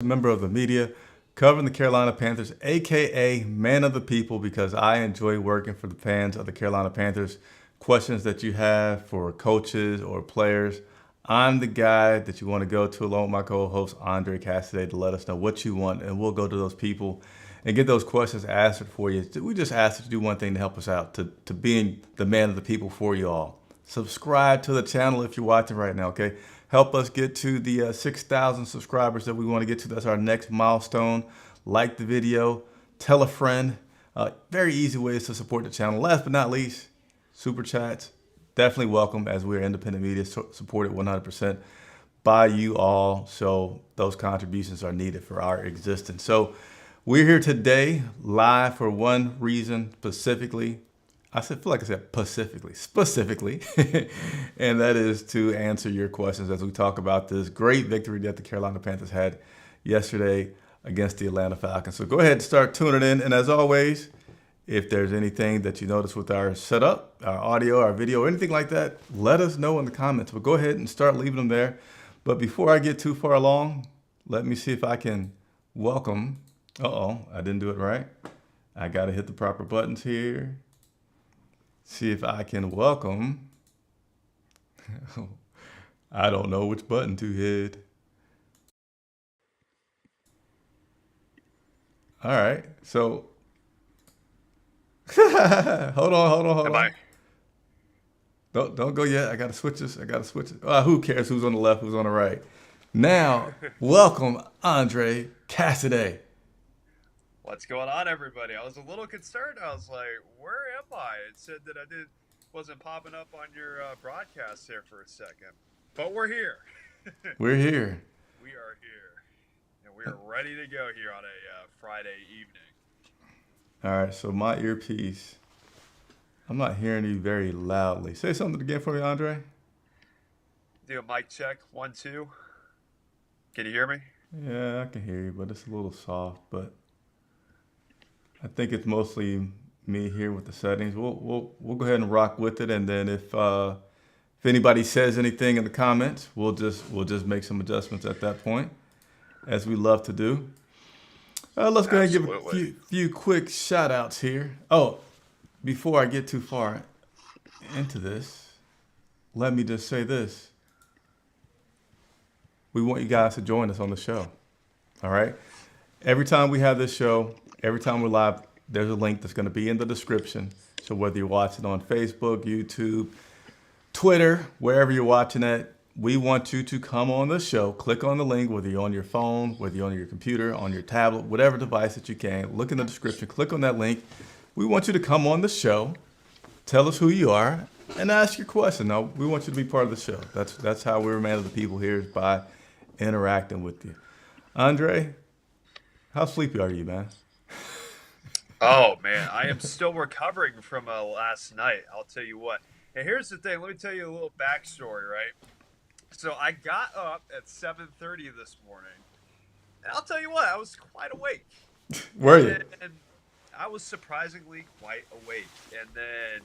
Member of the media, covering the Carolina Panthers, aka man of the people, because I enjoy working for the fans of the Carolina Panthers. Questions that you have for coaches or players, I'm the guy that you want to go to along with my co-host Andre Cassidy to let us know what you want, and we'll go to those people and get those questions answered for you. We just ask you to do one thing to help us out, to being the man of the people for you all. Subscribe to the channel if you're watching right now, okay? Help us get to the 6,000 subscribers that we want to get to. That's our next milestone. Like the video, tell a friend. Very easy ways to support the channel. Last but not least, super chats. Definitely welcome, as we're independent media, supported 100% by you all. So those contributions are needed for our existence. So we're here today live for one reason specifically. Feel like I said specifically, and that is to answer your questions as we talk about this great victory that the Carolina Panthers had yesterday against the Atlanta Falcons. So go ahead and start tuning in. And as always, if there's anything that you notice with our setup, our audio, our video, anything like that, let us know in the comments. But go ahead and start leaving them there. But before I get too far along, let me see if I can welcome. I didn't do it right. I got to hit the proper buttons here. See if I can welcome. I don't know which button to hit. All right. So hold on. Am I? Don't go yet. I gotta switch this. Who cares who's on the left, who's on the right? Now, welcome Andre Cassidy. What's going on, everybody? I was a little concerned. I was like, "Where am I?" It said that wasn't popping up on your broadcast there for a second, but we're here. We're here. We are here, and we are ready to go here on a Friday evening. All right. So my earpiece. I'm not hearing you very loudly. Say something again for me, Andre. Do a mic check. 1, 2. Can you hear me? Yeah, I can hear you, but it's a little soft. But I think it's mostly me here with the settings. We'll go ahead and rock with it, and then if anybody says anything in the comments, we'll just make some adjustments at that point, as we love to do. Let's go ahead and give a few quick shout outs here. Oh, before I get too far into this, let me just say this. We want you guys to join us on the show. All right? Every time we have this show, every time we're live, there's a link that's going to be in the description. So whether you're watching on Facebook, YouTube, Twitter, wherever you're watching it, we want you to come on the show. Click on the link, whether you're on your phone, whether you're on your computer, on your tablet, whatever device that you can. Look in the description. Click on that link. We want you to come on the show, tell us who you are, and ask your question. Now, we want you to be part of the show. That's how we're man of the people here, is by interacting with you. Andre, how sleepy are you, man? Oh man, I am still recovering from last night. I'll tell you what. And here's the thing. Let me tell you a little backstory, right? So I got up at 7:30 this morning, and I'll tell you what, I was quite awake. Were you? And I was surprisingly quite awake. And then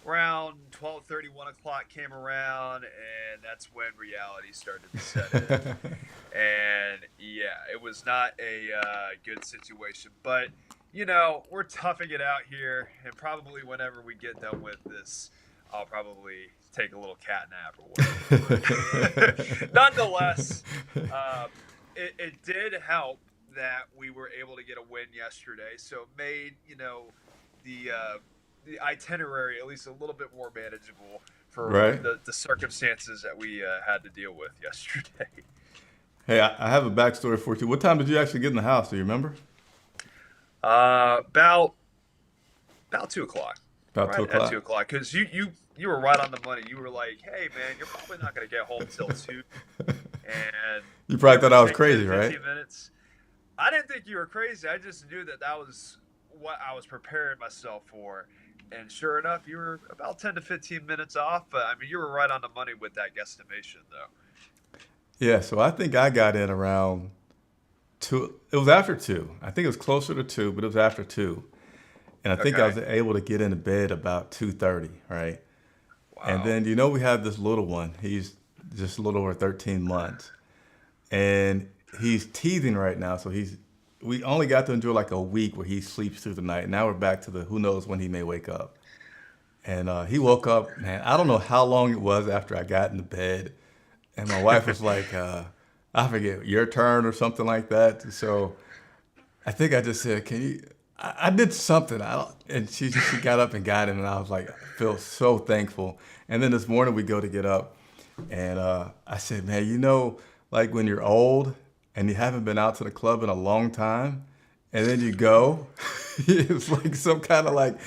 around 12:30, 1 o'clock came around, and that's when reality started to set in. And yeah, it was not a good situation. But, we're toughing it out here. And probably whenever we get done with this, I'll probably take a little cat nap or whatever. Nonetheless, it did help that we were able to get a win yesterday. So it made, the itinerary at least a little bit more manageable for the circumstances that we had to deal with yesterday. Hey, I have a backstory for you. What time did you actually get in the house? Do you remember? About 2 o'clock. About right 2 o'clock. At 2 o'clock, because you were right on the money. You were like, "Hey, man, you're probably not going to get home till 2." And you probably thought I was crazy, right? 15 minutes. I didn't think you were crazy. I just knew that was what I was preparing myself for. And sure enough, you were about 10 to 15 minutes off. But, I mean, you were right on the money with that guesstimation, though. Yeah, so I think I got in around 2. It was after 2. I think it was closer to 2, but it was after 2. And I think I was able to get into bed about 2:30, right? Wow. And then, we have this little one. He's just a little over 13 months. And he's teething right now, so we only got to enjoy like a week where he sleeps through the night. Now we're back to the who knows when he may wake up. And he woke up, man. I don't know how long it was after I got into bed, and my wife was like, "I forget your turn" or something like that. So I think I just said, "Can you?" I did something. I don't, and she got up and got him, and I was like, I feel so thankful. And then this morning we go to get up, and I said, "Man, like when you're old and you haven't been out to the club in a long time, and then you go, it's like some kind of like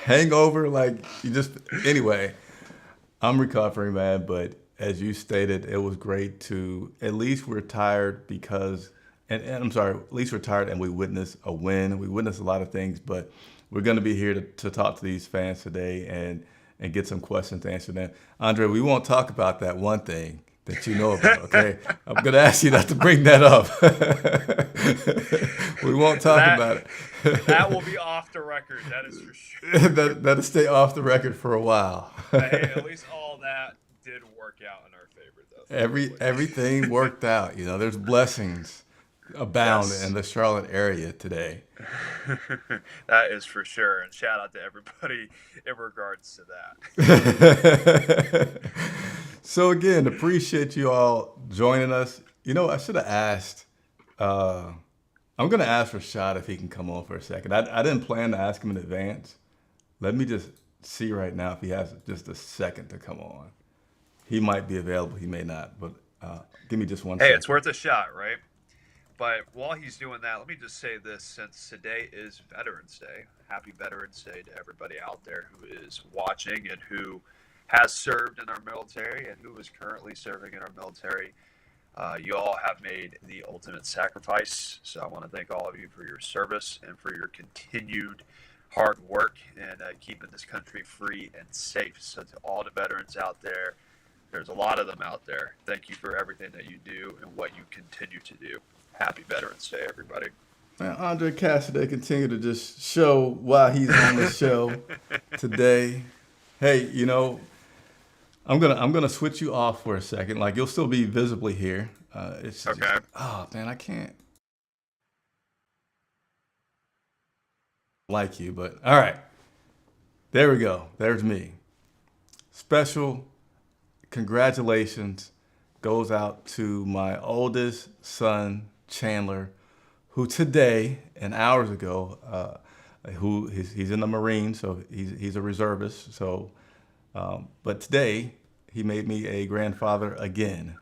hangover. Like you just anyway." I'm recovering, man, but as you stated, it was great to at least we're tired because, and I'm sorry, at least we're tired and we witnessed a win. We witnessed a lot of things, but we're going to be here to talk to these fans today and get some questions answered. And Andre, we won't talk about that one thing that you know about, okay? I'm going to ask you not to bring that up. We won't talk about it. That will be off the record, that is for sure. That'll stay off the record for a while. Hey, at least all that did work out in our favor, though. Everything worked out. There's blessings abound Yes. in the Charlotte area today. That is for sure. And shout out to everybody in regards to that. So again, appreciate you all joining us. I should have asked. I'm going to ask Rashad if he can come on for a second. I didn't plan to ask him in advance. Let me just see right now if he has just a second to come on. He might be available. He may not. But give me just one Hey, second. it's worth a shot, right? But while he's doing that, let me just say this. Since today is Veterans Day, happy Veterans Day to everybody out there who is watching and who has served in our military and who is currently serving in our military. You all have made the ultimate sacrifice. So I want to thank all of you for your service and for your continued hard work and keeping this country free and safe. So to all the veterans out there, there's a lot of them out there. Thank you for everything that you do and what you continue to do. Happy Veterans Day, everybody. Man, Andre Cassidy continue to just show why he's on the show today. Hey, I'm gonna switch you off for a second. Like you'll still be visibly here. It's Okay. just, oh man, I can't like you, but all right. There we go. There's me. Special congratulations goes out to my oldest son, Chandler, who today and hours ago, he's in the Marines, so he's a reservist. So, but today he made me a grandfather again.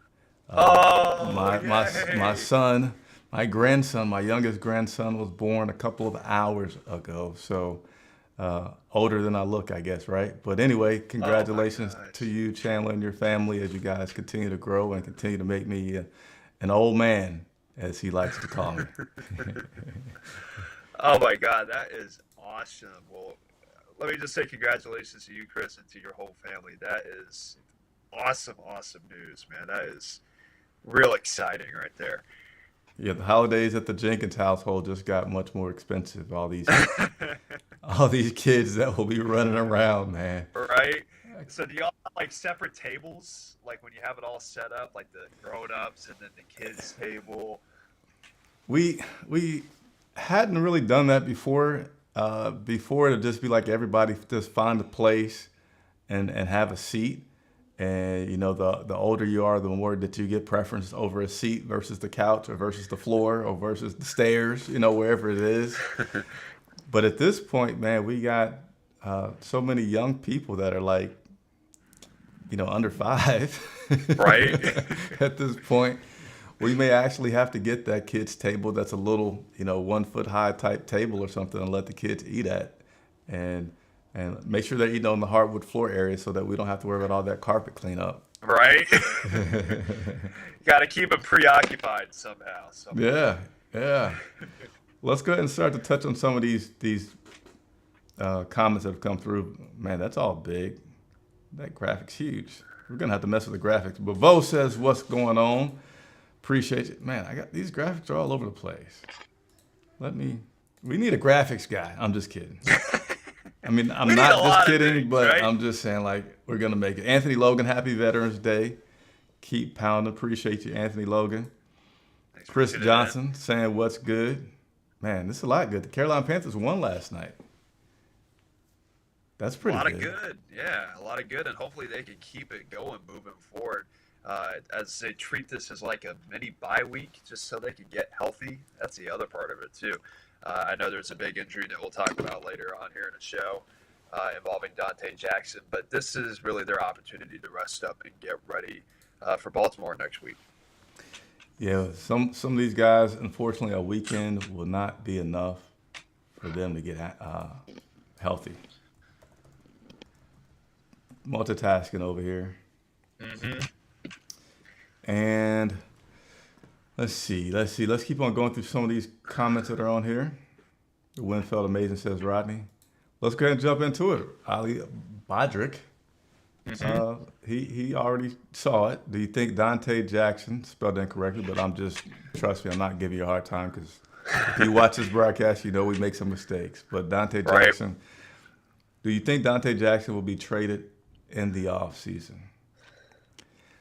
My son, my grandson, my youngest grandson was born a couple of hours ago. So older than I look, I guess, right? But anyway, congratulations to you, Chandler, and your family as you guys continue to grow and continue to make me an old man, as he likes to call me. Oh my God, that is awesome. Well, let me just say congratulations to you, Chris, and to your whole family. That is awesome news, man. That is real exciting right there. Yeah, the holidays at the Jenkins household just got much more expensive. All these kids that will be running around, man. Right? So do y'all have like separate tables? Like when you have it all set up, like the grown-ups and then the kids table? We hadn't really done that before. Before it'd just be like everybody just find a place and have a seat. And the older you are, the more that you get preference over a seat versus the couch or versus the floor or versus the stairs, wherever it is. But at this point, man, we got so many young people that are like, under 5. Right. At this point, we may actually have to get that kids table that's a little, 1 foot high type table or something and let the kids eat at. And make sure they're eating on the hardwood floor area so that we don't have to worry about all that carpet cleanup. Right? Got to keep them preoccupied somehow. Yeah. Let's go ahead and start to touch on some of these comments that have come through. Man, that's all big. That graphic's huge. We're going to have to mess with the graphics. But Vo says, what's going on? Appreciate it. Man, these graphics are all over the place. We need a graphics guy. I'm just kidding. I mean, I'm not just kidding, things, but right? I'm just saying, like, we're going to make it. Anthony Logan, happy Veterans Day. Keep pounding. Appreciate you, Anthony Logan. Thanks for Chris tuning in. Johnson saying what's good. Man, this is a lot good. The Carolina Panthers won last night. That's A pretty lot of good. good. Yeah, a lot of good. And hopefully they can keep it going moving forward. As they treat this as like a mini bye week just so they can get healthy. That's the other part of it, too. I know there's a big injury that we'll talk about later on here in the show involving Dante Jackson, but this is really their opportunity to rest up and get ready for Baltimore next week. Yeah, some of these guys, unfortunately, a weekend will not be enough for them to get healthy. Multitasking over here. Mm-hmm. And let's see. Let's keep on going through some of these comments that are on here. The win felt amazing, says Rodney. Let's go ahead and jump into it. Ali Bodrick, Mm-hmm. he already saw it. Do you think Dante Jackson, spelled incorrectly, but trust me, I'm not giving you a hard time because if you watch this broadcast, you know we make some mistakes. But Dante Right. Jackson, do you think Dante Jackson will be traded in the offseason?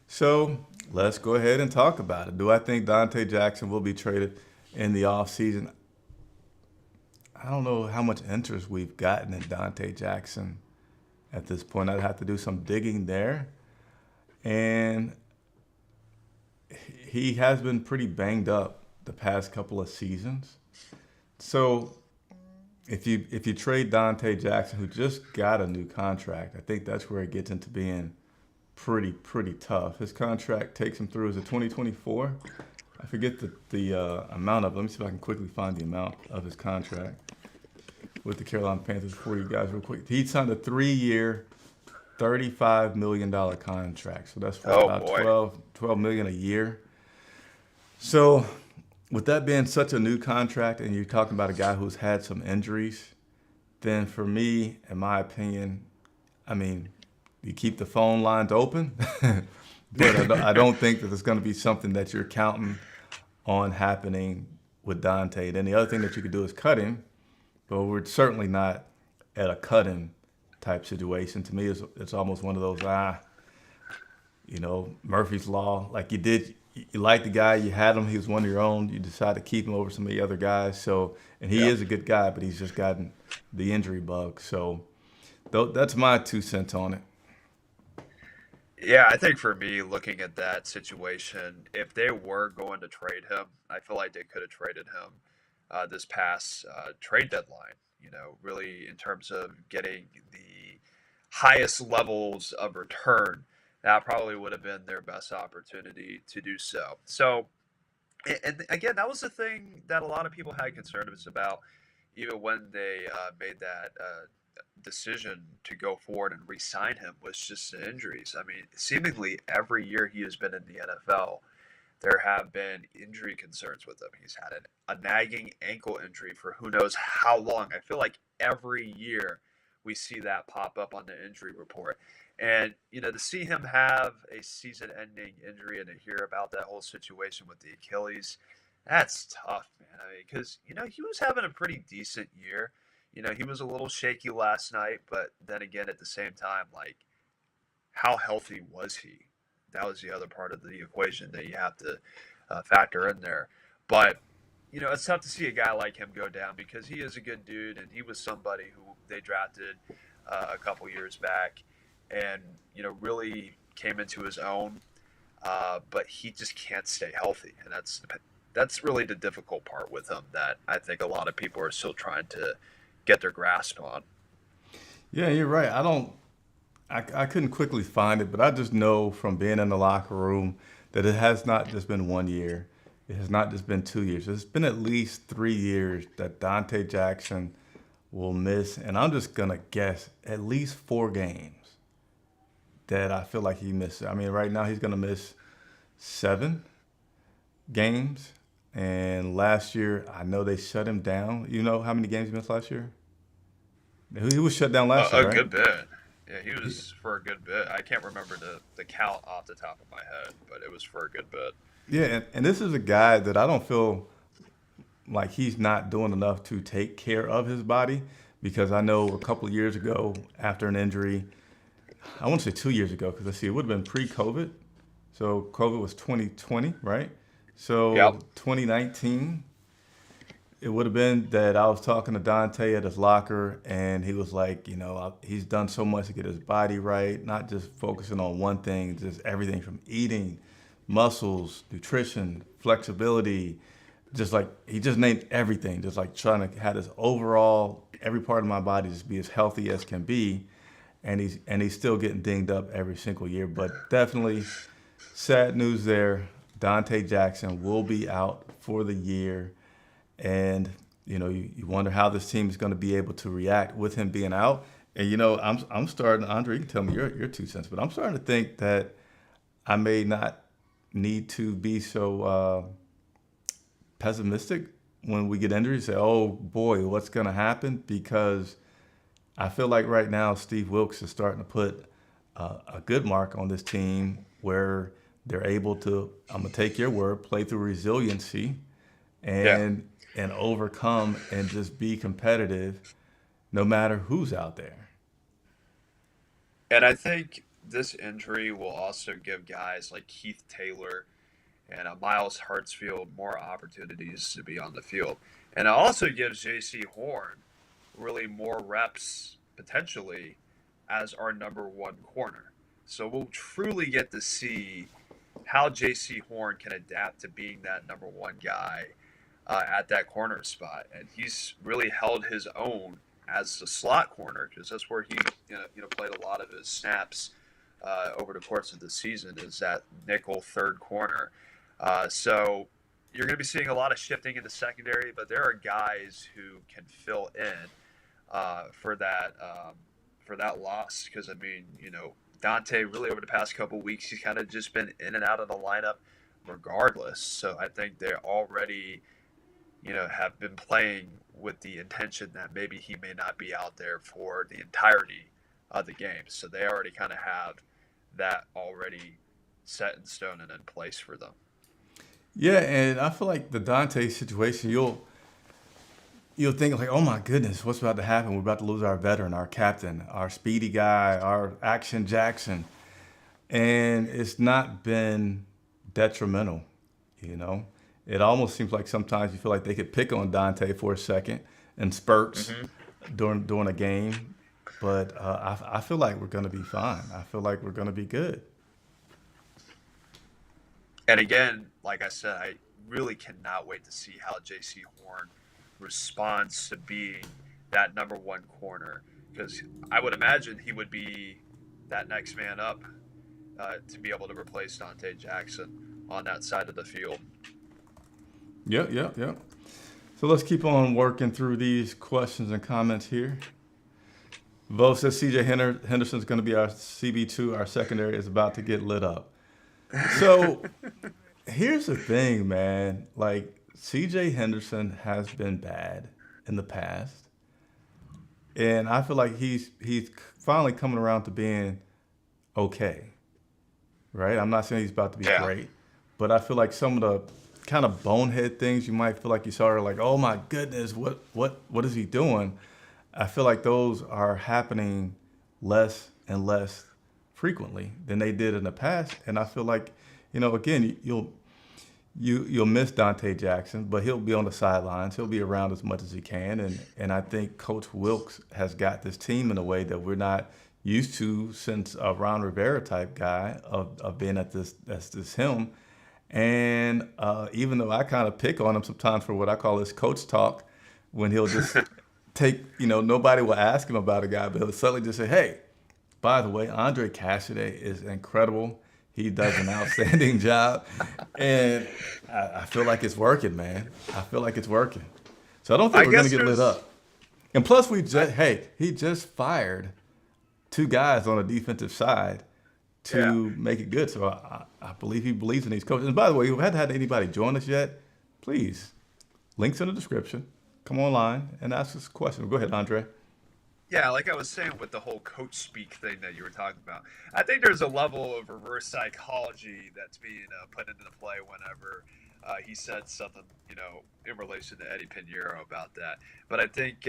So let's go ahead and talk about it. Do I think Dante Jackson will be traded in the offseason? I don't know how much interest we've gotten in Dante Jackson at this point. I'd have to do some digging there. And he has been pretty banged up the past couple of seasons. So if you trade Dante Jackson, who just got a new contract, I think that's where it gets into being pretty tough. His contract takes him through, is it 2024? I forget the amount of. Let me see if I can quickly find the amount of his contract with the Carolina Panthers for you guys real quick. He signed a 3-year, $35 million contract. So that's for Oh, about boy. 12 million a year. So with that being such a new contract and you're talking about a guy who's had some injuries, then for me, in my opinion, I mean, you keep the phone lines open, but I don't think that it's going to be something that you're counting on happening with Dante. Then the other thing that you could do is cut him, but we're certainly not at a cut him type situation. To me, it's almost one of those, Murphy's Law. Like you like the guy, you had him, he was one of your own, you decide to keep him over some of the other guys. So, and he Yep. is a good guy, but he's just gotten the injury bug. So that's my 2 cents on it. Yeah, I think for me, looking at that situation, if they were going to trade him, I feel like they could have traded him this past trade deadline. Really in terms of getting the highest levels of return, that probably would have been their best opportunity to do so. So, and again, that was the thing that a lot of people had concerns about, even when they made that decision to go forward and re-sign him, was just the injuries. I mean, seemingly every year he has been in the NFL, there have been injury concerns with him. He's had a nagging ankle injury for who knows how long. I feel like every year we see that pop up on the injury report. And, to see him have a season ending injury and to hear about that whole situation with the Achilles, that's tough, man. I mean, because, he was having a pretty decent year. He was a little shaky last night, but then again, at the same time, like, how healthy was he? That was the other part of the equation that you have to factor in there. But it's tough to see a guy like him go down because he is a good dude, and he was somebody who they drafted a couple years back, and really came into his own. But he just can't stay healthy, and that's really the difficult part with him that I think a lot of people are still trying to get their grasp on. Yeah, you're right. I couldn't quickly find it, but I just know from being in the locker room that it has not just been 1 year. It has not just been 2 years. It's been at least 3 years that Dante Jackson will miss, and I'm just gonna guess at least 4 games that I feel like he missed. I mean, right now he's gonna miss 7 games, and last year I know they shut him down. You know how many games he missed last year? He was shut down last year, A right? good bit. Yeah, he was for a good bit. I can't remember the count off the top of my head, but it was for a good bit. Yeah, and this is a guy that I don't feel like he's not doing enough to take care of his body because I know a couple of years ago after an injury, I want to say 2 years ago because let's see, it would have been pre-COVID. So COVID was 2020, right? So Yep. 2019, it would have been that I was talking to Dante at his locker, and he was like, he's done so much to get his body right, not just focusing on one thing, just everything from eating, muscles, nutrition, flexibility, just like he just named everything, just like trying to have his overall every part of my body just be as healthy as can be, and he's still getting dinged up every single year, but definitely sad news there. Dante Jackson will be out for the year. And you wonder how this team is going to be able to react with him being out. And I'm starting, Andre. You can tell me your 2 cents, but I'm starting to think that I may not need to be so pessimistic when we get injuries. Say, oh boy, what's going to happen? Because I feel like right now Steve Wilkes is starting to put a good mark on this team where they're able to. I'm gonna take your word, play through resiliency Yeah. and overcome and just be competitive no matter who's out there. And I think this injury will also give guys like Keith Taylor and Miles Hartsfield more opportunities to be on the field. And it also gives J.C. Horn really more reps potentially as our number one corner. So we'll truly get to see how J.C. Horn can adapt to being that number one guy at that corner spot. And he's really held his own as the slot corner because that's where he played a lot of his snaps over the course of the season is that nickel third corner. So you're going to be seeing a lot of shifting in the secondary, but there are guys who can fill in for that loss. Because I mean, Dante really over the past couple weeks he's kind of just been in and out of the lineup, regardless. So I think they're already have been playing with the intention that maybe he may not be out there for the entirety of the game. So they already kind of have that already set in stone and in place for them. Yeah, and I feel like the Dante situation, you'll think like, oh my goodness, what's about to happen? We're about to lose our veteran, our captain, our speedy guy, our action Jackson, and it's not been detrimental. You know, it almost seems like sometimes you feel like they could pick on Dante for a second in spurts Mm-hmm. during a game, but I feel like we're gonna be fine. I feel like we're gonna be good. And again, like I said, I really cannot wait to see how J.C. Horn responds to being that number one corner because I would imagine he would be that next man up to be able to replace Dante Jackson on that side of the field. Yep, yep, yep. So let's keep on working through these questions and comments here. Vo says CJ Henderson's going to be our CB2. Our secondary is about to get lit up. So here's the thing, man. Like, CJ Henderson has been bad in the past. And I feel like he's finally coming around to being okay, right? I'm not saying he's about to be Yeah. great, but I feel like some of the kind of bonehead things you might feel like you saw are like, oh my goodness, what is he doing? I feel like those are happening less and less frequently than they did in the past, and I feel like, again, you'll miss Dante Jackson, but he'll be on the sidelines. He'll be around as much as he can, and I think Coach Wilkes has got this team in a way that we're not used to since a Ron Rivera type guy of being at this him. And even though I kind of pick on him sometimes for what I call his coach talk, when he'll just take, nobody will ask him about a guy, but he'll suddenly just say, hey, by the way, Andre Cassidy is incredible. He does an outstanding job. And I feel like it's working, man. I feel like it's working. So I don't think I we're going guess to get lit there's up. And plus, I, he just fired two guys on the defensive side yeah. to make it good. So I believe he believes in these coaches. And by the way, if we hadn't had anybody join us yet, please, links in the description. Come online and ask us a question. Go ahead, Andre. Yeah, like I was saying with the whole coach speak thing that you were talking about, I think there's a level of reverse psychology that's being put into play whenever he said something, in relation to Eddie Pinheiro about that. But I think,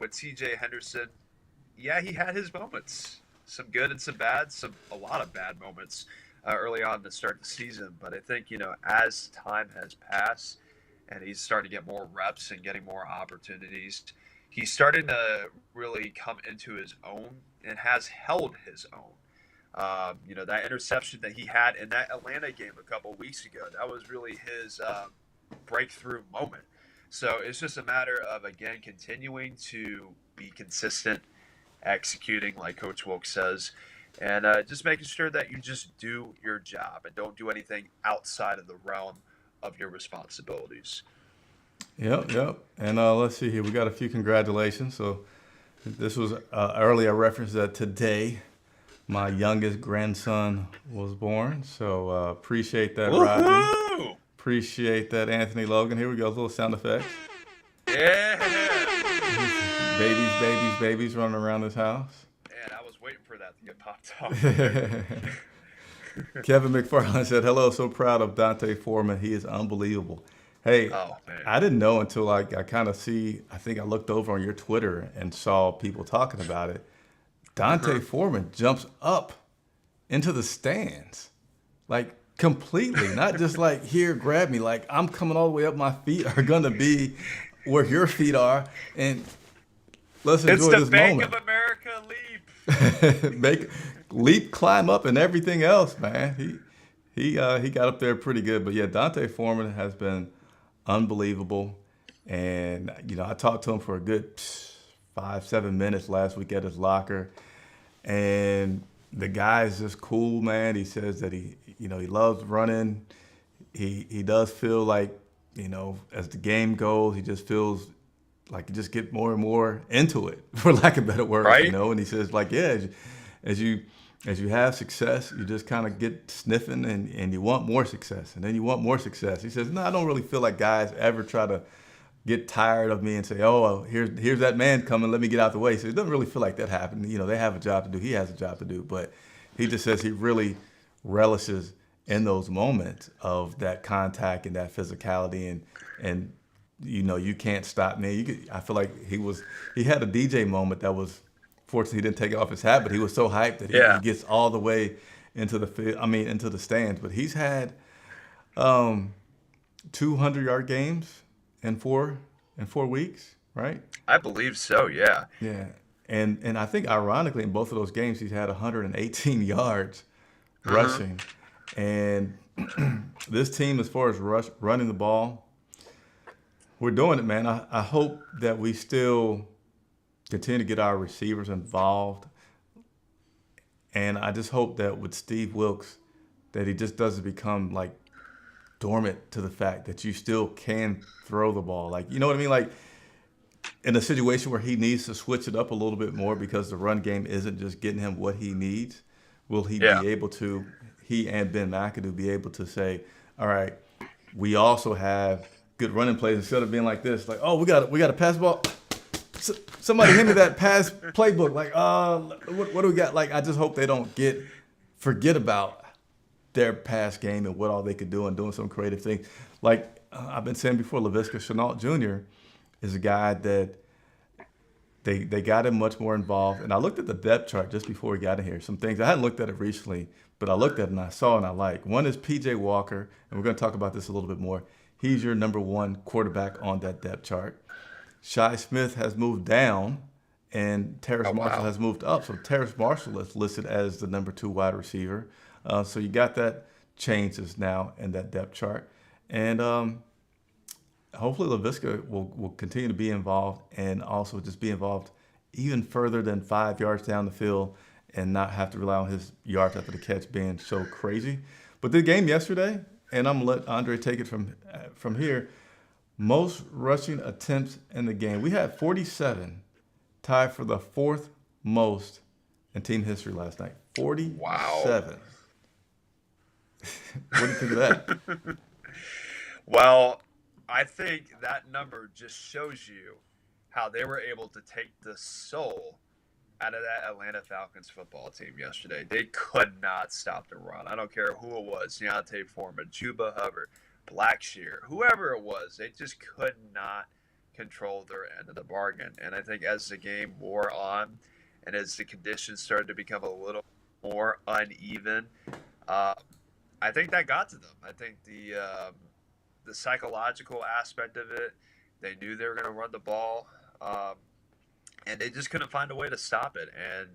with C.J. Henderson, yeah, he had his moments, some good and some bad, a lot of bad moments. early on to start the season. But I think, as time has passed and he's starting to get more reps and getting more opportunities, he's starting to really come into his own and has held his own. That interception that he had in that Atlanta game a couple weeks ago, that was really his breakthrough moment. So it's just a matter of, again, continuing to be consistent, executing like Coach Wilk says, and just making sure that you just do your job and don't do anything outside of the realm of your responsibilities. Yep. And let's see here. We got a few congratulations. So this was earlier reference that today my youngest grandson was born. So appreciate that, Rodney. Woohoo! Appreciate that, Anthony Logan. Here we go. Little sound effects. Yeah. Babies running around this house. Man, I was waiting for that to get popped off. Kevin McFarland said, hello, so proud of Dante Foreman. He is unbelievable. Hey, Oh, man. I didn't know until I kind of I think I looked over on your Twitter and saw people talking about it. Dante Foreman jumps up into the stands, like completely, not just like, here, grab me. Like, I'm coming all the way up. My feet are going to be where your feet are. And let's It's enjoy the this Bank moment. of America leap. Leap, climb up, and everything else, man. He got up there pretty good. But yeah, Dante Foreman has been unbelievable. And I talked to him for a good 5-7 minutes last week at his locker, and the guy is just cool, man. He says that he loves running. He does feel like, as the game goes, he just feels like you just get more and more into it, for lack of better words, Right. And he says, like, yeah, as you have success, you just kind of get sniffing and you want more success, and then you want more success. He says, no, I don't really feel like guys ever try to get tired of me and say, oh, well, here's that man coming, let me get out the way. So it doesn't really feel like that happened. They have a job to do. He has a job to do. But he just says he really relishes in those moments of that contact and that physicality, and you can't stop me. I feel like he had a DJ moment that was, fortunately he didn't take off his hat, but he was so hyped that he gets all the way into the stands. But he's had 200-yard games in four weeks, right? I believe so, yeah. Yeah. And I think ironically in both of those games he's had 118 yards rushing. And this team, as far as running the ball, we're doing it, man. I hope that we still continue to get our receivers involved. And I just hope that with Steve Wilks, that he just doesn't become like dormant to the fact that you still can throw the ball. Like, you know what I mean? Like, in a situation where he needs to switch it up a little bit more because the run game isn't just getting him what he needs, will he be able to, he and Ben McAdoo, be able to say, all right, we also have good running plays, instead of being like this, like, oh, we got to pass the ball. Somebody hand me that pass playbook. Like, what do we got? Like, I just hope they don't forget about their pass game and what all they could do and doing some creative things. Like I've been saying before, Laviska Shenault Jr. is a guy that they got him much more involved. And I looked at the depth chart just before we got in here. Some things, I hadn't looked at it recently, but I looked at it and I saw and I like. One is P.J. Walker, and we're going to talk about this a little bit more. He's your number one quarterback on that depth chart. Shi Smith has moved down, and Terrace Marshall has moved up. So Terrace Marshall is listed as the number 2 wide receiver. So you got that changes now in that depth chart. And hopefully Laviska will continue to be involved, and also just be involved even further than 5 yards down the field and not have to rely on his yards after the catch being so crazy. But the game yesterday, and I'm going to let Andre take it from here, most rushing attempts in the game. We had 47, tied for the 4th most in team history last night. 47. Wow. What do you think of that? Well, I think that number just shows you how they were able to take the soul out of that Atlanta Falcons football team yesterday. They could not stop the run. I don't care who it was, Deontay Foreman, Chuba Hubbard, Blackshear, whoever it was, they just could not control their end of the bargain. And I think as the game wore on and as the conditions started to become a little more uneven, I think that got to them. I think the psychological aspect of it, they knew they were going to run the ball, um, and they just couldn't find a way to stop it. And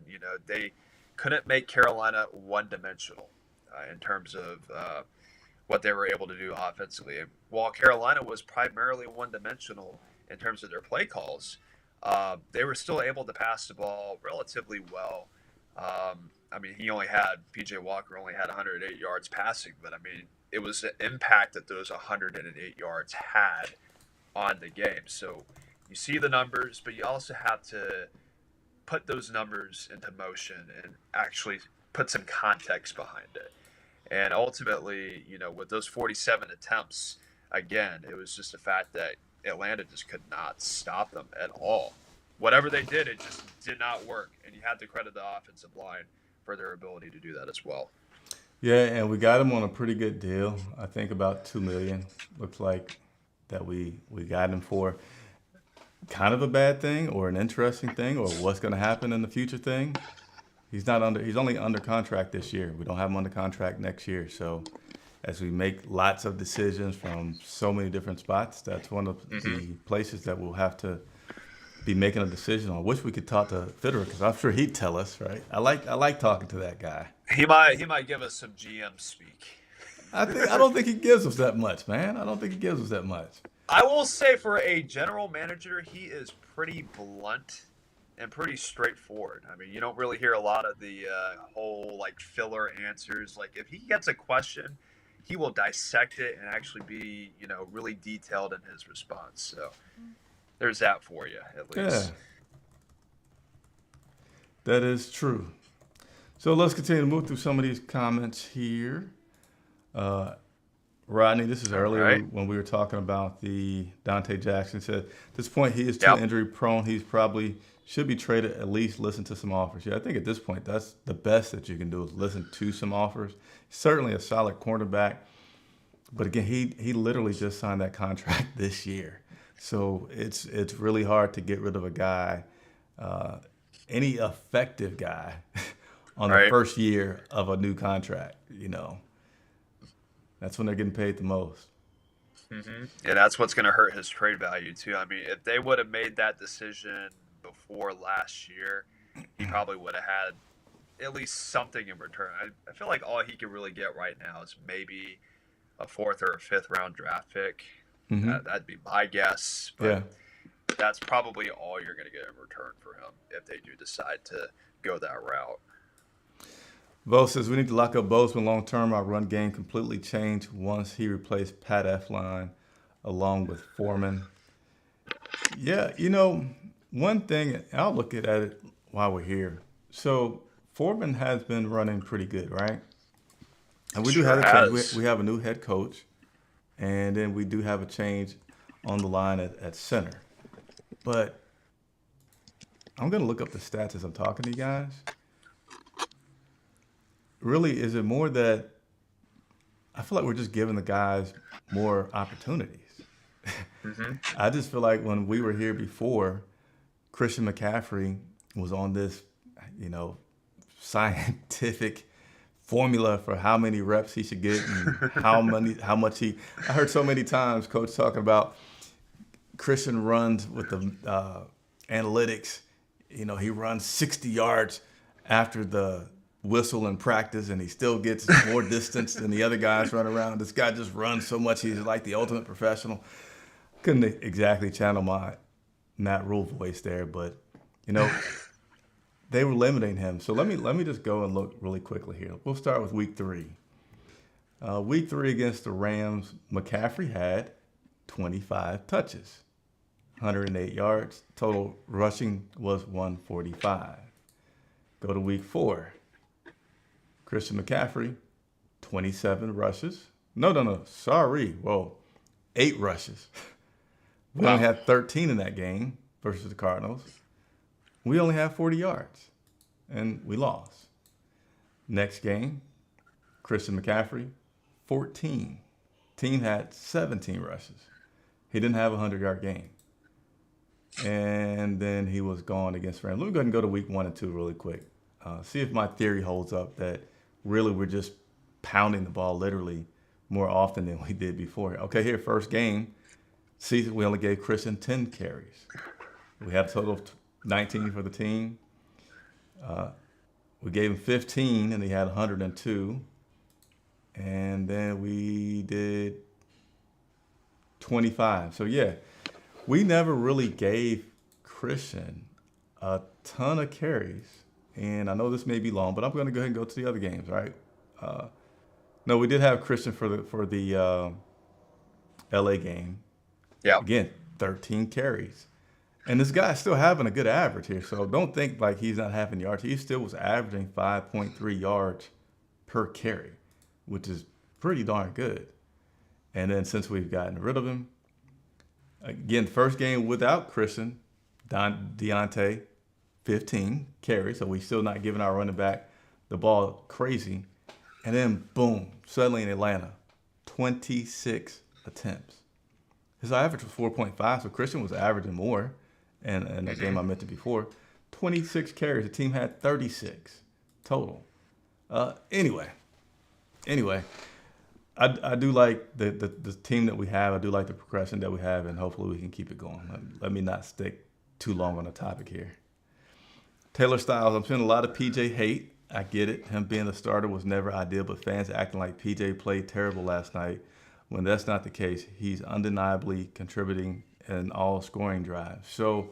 they couldn't make Carolina one dimensional in terms of what they were able to do offensively. And while Carolina was primarily one dimensional in terms of their play calls, they were still able to pass the ball relatively well. I mean, PJ Walker only had 108 yards passing, but I mean, it was the impact that those 108 yards had on the game. So you see the numbers, but you also have to put those numbers into motion and actually put some context behind it. And ultimately, with those 47 attempts, again, it was just the fact that Atlanta just could not stop them at all. Whatever they did, it just did not work. And you have to credit the offensive line for their ability to do that as well. Yeah, and we got him on a pretty good deal. I think about $2 million. Looks like that we got him for. Kind of a bad thing or an interesting thing or what's going to happen in the future thing. He's only under contract this year. We don't have him under contract next year. So as we make lots of decisions from so many different spots, that's one of the places that we'll have to be making a decision on. I wish we could talk to Fitterer because I'm sure he'd tell us, right? I like talking to that guy. He might give us some GM speak. I don't think he gives us that much, man. I don't think he gives us that much. I will say for a general manager, he is pretty blunt and pretty straightforward. I mean, you don't really hear a lot of the whole filler answers. Like if he gets a question, he will dissect it and actually be, really detailed in his response. So there's that for you, at least. Yeah, that is true. So let's continue to move through some of these comments here. Rodney, this is earlier when we were talking about the Dante Jackson. Said at this point he is too injury prone. He's probably should be traded. At least listen to some offers. Yeah, I think at this point that's the best that you can do is listen to some offers. Certainly a solid cornerback, but again he literally just signed that contract this year, so it's really hard to get rid of a guy, any effective guy, on the first year of a new contract. That's when they're getting paid the most. Mm-hmm. Yeah, that's what's going to hurt his trade value, too. I mean, if they would have made that decision before last year, he probably would have had at least something in return. I feel like all he could really get right now is maybe a 4th or a 5th round draft pick. Mm-hmm. That'd be my guess. But that's probably all you're going to get in return for him if they do decide to go that route. Bo says we need to lock up Bozeman long term. Our run game completely changed once he replaced Pat Elflein along with Foreman. Yeah, one thing, I'll look at it while we're here. So Foreman has been running pretty good, right? And we do have a change. We have a new head coach, and then we do have a change on the line at center. But I'm going to look up the stats as I'm talking to you guys. Really, is it more that I feel like we're just giving the guys more opportunities? Mm-hmm. I just feel like when we were here before, Christian McCaffrey was on this, scientific formula for how many reps he should get and how much he. I heard so many times Coach talking about Christian runs with the analytics. He runs 60 yards after the whistle in practice and he still gets more distance than the other guys run around. This guy just runs so much. He's like the ultimate professional. Couldn't exactly channel my Matt Rule voice there, but they were limiting him. So let me just go and look really quickly here. We'll start with week 3. Week 3 against the Rams, McCaffrey had 25 touches, 108 yards. Total rushing was 145. Go to week 4. Christian McCaffrey, 27 rushes. No. Sorry. Whoa. 8 rushes. We only had 13 in that game versus the Cardinals. We only had 40 yards, and we lost. Next game, Christian McCaffrey, 14. Team had 17 rushes. He didn't have a 100-yard game. And then he was gone against Rams. Let me go ahead and go to week 1 and 2 really quick. See if my theory holds up that really we're just pounding the ball literally more often than we did before. Okay, here, first game, season, we only gave Christian 10 carries. We had a total of 19 for the team. We gave him 15, and he had 102. And then we did 25. So, yeah, we never really gave Christian a ton of carries. And I know this may be long, but I'm going to go ahead and go to the other games, right? No, we did have Christian for the LA game. Yeah. Again, 13 carries. And this guy's still having a good average here. So don't think like he's not having yards. He still was averaging 5.3 yards per carry, which is pretty darn good. And then since we've gotten rid of him, again, first game without Christian, Deontay, 15 carries. So we're still not giving our running back the ball crazy. And then, boom, suddenly in Atlanta, 26 attempts. His average was 4.5, so Christian was averaging more. And that game I mentioned before, 26 carries. The team had 36 total. Anyway, I do like the team that we have. I do like the progression that we have, and hopefully we can keep it going. Let me not stick too long on the topic here. Taylor Styles, I'm seeing a lot of PJ hate. I get it. Him being the starter was never ideal, but fans acting like PJ played terrible last night. When that's not the case, he's undeniably contributing in all scoring drives. So,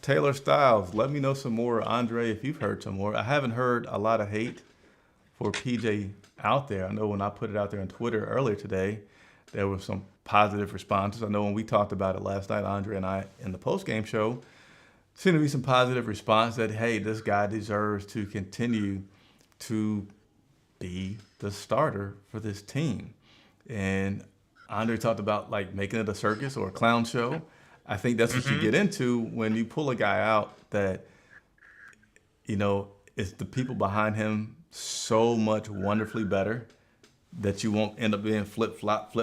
Taylor Styles, let me know some more. Andre, if you've heard some more. I haven't heard a lot of hate for PJ out there. I know when I put it out there on Twitter earlier today, there were some positive responses. I know when we talked about it last night, Andre and I, in the post-game show, seemed to be some positive response that, hey, this guy deserves to continue to be the starter for this team. And Andre talked about like making it a circus or a clown show. I think that's what you get into when you pull a guy out that, you know, it's the people behind him so much wonderfully better that you won't end up being flip-flop,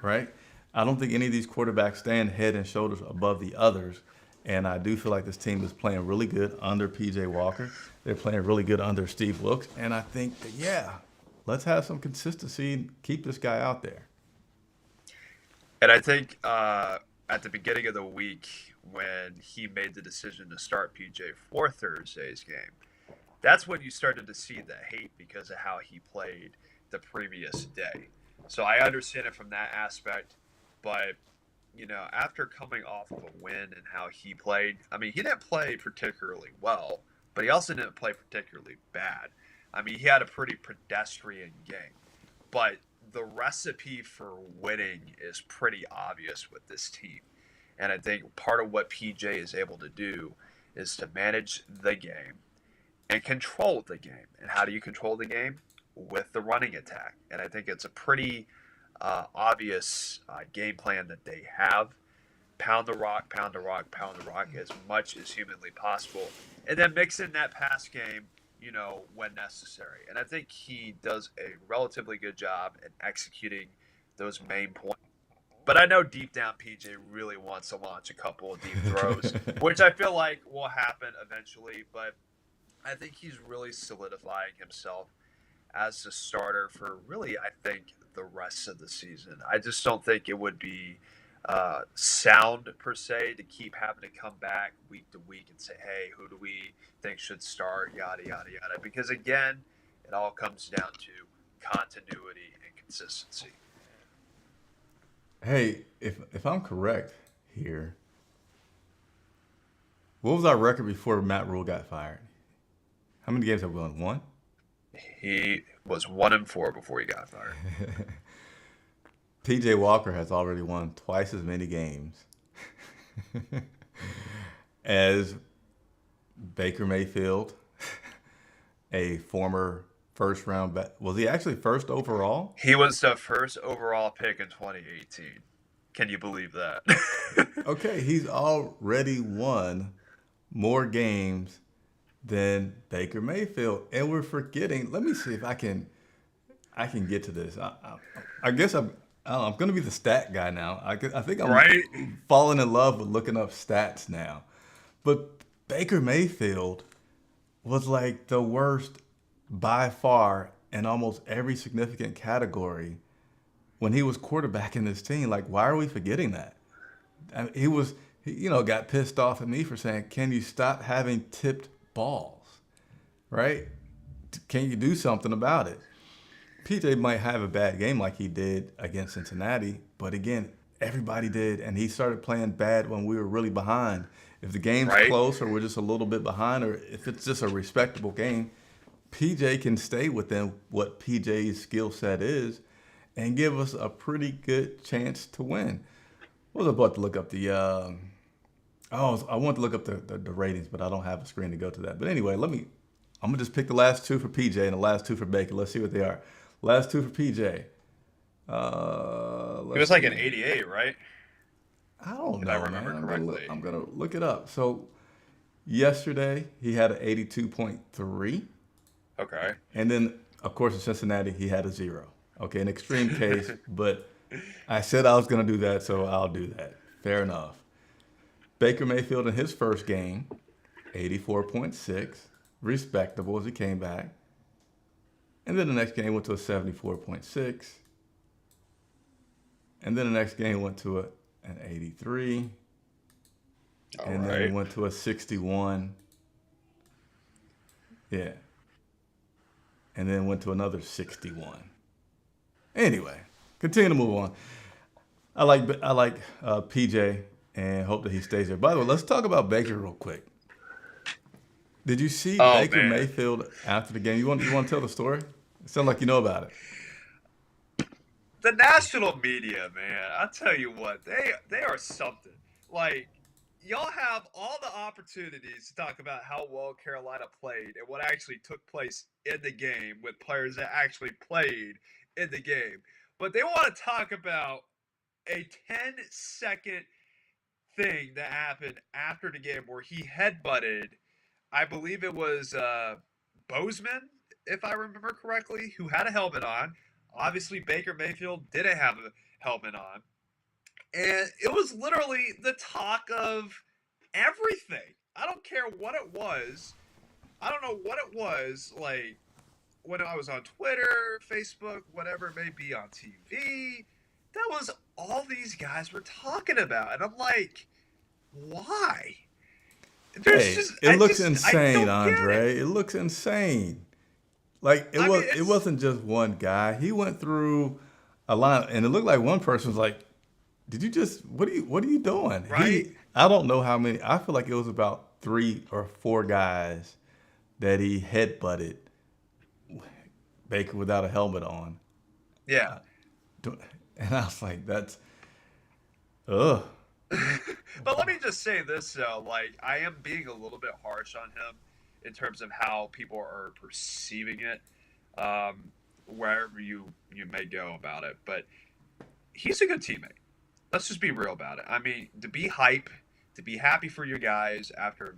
right? I don't think any of these quarterbacks stand head and shoulders above the others. And I do feel like this team is playing really good under P.J. Walker. They're playing really good under Steve Wilks. And I think that, yeah, let's have some consistency and keep this guy out there. And I think at the beginning of the week when he made the decision to start PJ for Thursday's game, that's when you started to see the hate because of how he played the previous day. So I understand it from that aspect, but you know, after coming off of a win and how he played, I mean, he didn't play particularly well, but he also didn't play particularly bad. I mean, he had a pretty pedestrian game, but the recipe for winning is pretty obvious with this team. And I think part of what PJ is able to do is to manage the game and control the game. And how do you control the game? With the running attack. And I think it's a pretty obvious game plan that they have. Pound the rock, pound the rock, pound the rock as much as humanly possible. And then mix in that pass game, you know, when necessary. And I think he does a relatively good job in executing those main points. But I know deep down PJ really wants to launch a couple of deep throws, which I feel like will happen eventually. But I think he's really solidifying himself as a starter for really, I think, the rest of the season. I just don't think it would be sound per se to keep having to come back week to week and say, hey, who do we think should start, yada, yada, yada. Because again, it all comes down to continuity and consistency. Hey, if I'm correct here, what was our record before Matt Rule got fired? How many games have we won? One? He was 1-4 before he got fired. P.J. Walker has already won twice as many games as Baker Mayfield, a former first-round was he actually first overall? He was the first overall pick in 2018. Can you believe that? Okay, he's already won more games than Baker Mayfield, and we're forgetting. Let me see if I can get to this. I guess I'm going to be the stat guy now. I think I'm falling in love with looking up stats now. But Baker Mayfield was like the worst by far in almost every significant category when he was quarterbacking this team. Like, why are we forgetting that? I mean, got pissed off at me for saying, "Can you stop having tipped balls?" Right? Can you do something about it? PJ might have a bad game like he did against Cincinnati, but again, everybody did, and he started playing bad when we were really behind. If the game's Right? close or we're just a little bit behind, or if it's just a respectable game, PJ can stay within what PJ's skill set is and give us a pretty good chance to win. I was about to look up the I want to look up the ratings, but I don't have a screen to go to that. But anyway, I'm gonna just pick the last two for PJ and the last two for Baker. Let's see what they are. Last two for PJ. It was Let's like an see. 88, right? I don't If I know, remember man. correctly. I'm gonna look it up. So yesterday he had an 82.3, Okay. and then of course in Cincinnati he had a 0. Okay, an extreme case, but I said I was gonna do that, so I'll do that. Fair enough. Baker Mayfield in his first game, 84.6, respectable as he came back. And then the next game went to a 74.6. And then the next game went to an 83. All And then right. it went to a 61. Yeah. And then went to another 61. Anyway, continue to move on. I like PJ and hope that he stays there. By the way, let's talk about Baker real quick. Did you see Oh Baker man. Mayfield after the game? You want to tell the story? It sounds like you know about it. The national media, man, I tell you what, they are something. Like, y'all have all the opportunities to talk about how well Carolina played and what actually took place in the game with players that actually played in the game. But they want to talk about a 10-second thing that happened after the game where he headbutted, I believe it was Bozeman, if I remember correctly, who had a helmet on. Obviously, Baker Mayfield didn't have a helmet on. And it was literally the talk of everything. I don't care what it was. I don't know what it was. Like, when I was on Twitter, Facebook, whatever it may be, on TV, that was all these guys were talking about. And I'm like, why? There's Hey, just, it looks I insane, don't get it. Andre. It looks insane. Like I mean, it it's wasn't just one guy. He went through a line, and it looked like one person was like, "Did you just what are you doing?" right. I don't know how many. I feel like it was about 3 or 4 guys that he headbutted Baker without a helmet on. Yeah. Uh, and I was like, "That's ugh." But let me just say this though, like I am being a little bit harsh on him in terms of how people are perceiving it, wherever you may go about it. But he's a good teammate. Let's just be real about it. I mean, to be hype, to be happy for your guys after a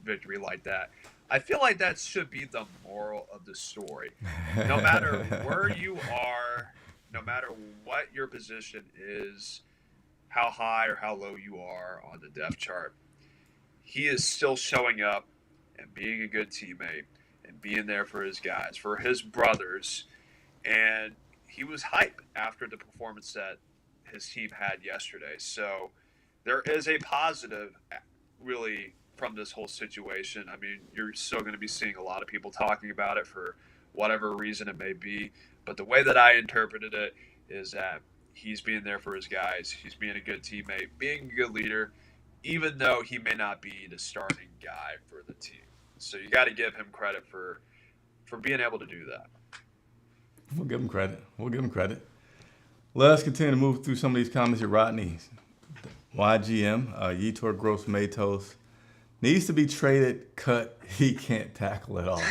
victory like that, I feel like that should be the moral of the story. No matter where you are, no matter what your position is, how high or how low you are on the depth chart, he is still showing up and being a good teammate and being there for his guys, for his brothers. And he was hype after the performance that his team had yesterday. So there is a positive, really, from this whole situation. I mean, you're still going to be seeing a lot of people talking about it for whatever reason it may be. But the way that I interpreted it is that he's being there for his guys. He's being a good teammate, being a good leader, even though he may not be the starting guy for the team. So you got to give him credit for being able to do that. We'll give him credit. We'll give him credit. Let's continue to move through some of these comments here. Rodney, YGM, Yetur Gross Matos, needs to be traded, cut. He can't tackle at all.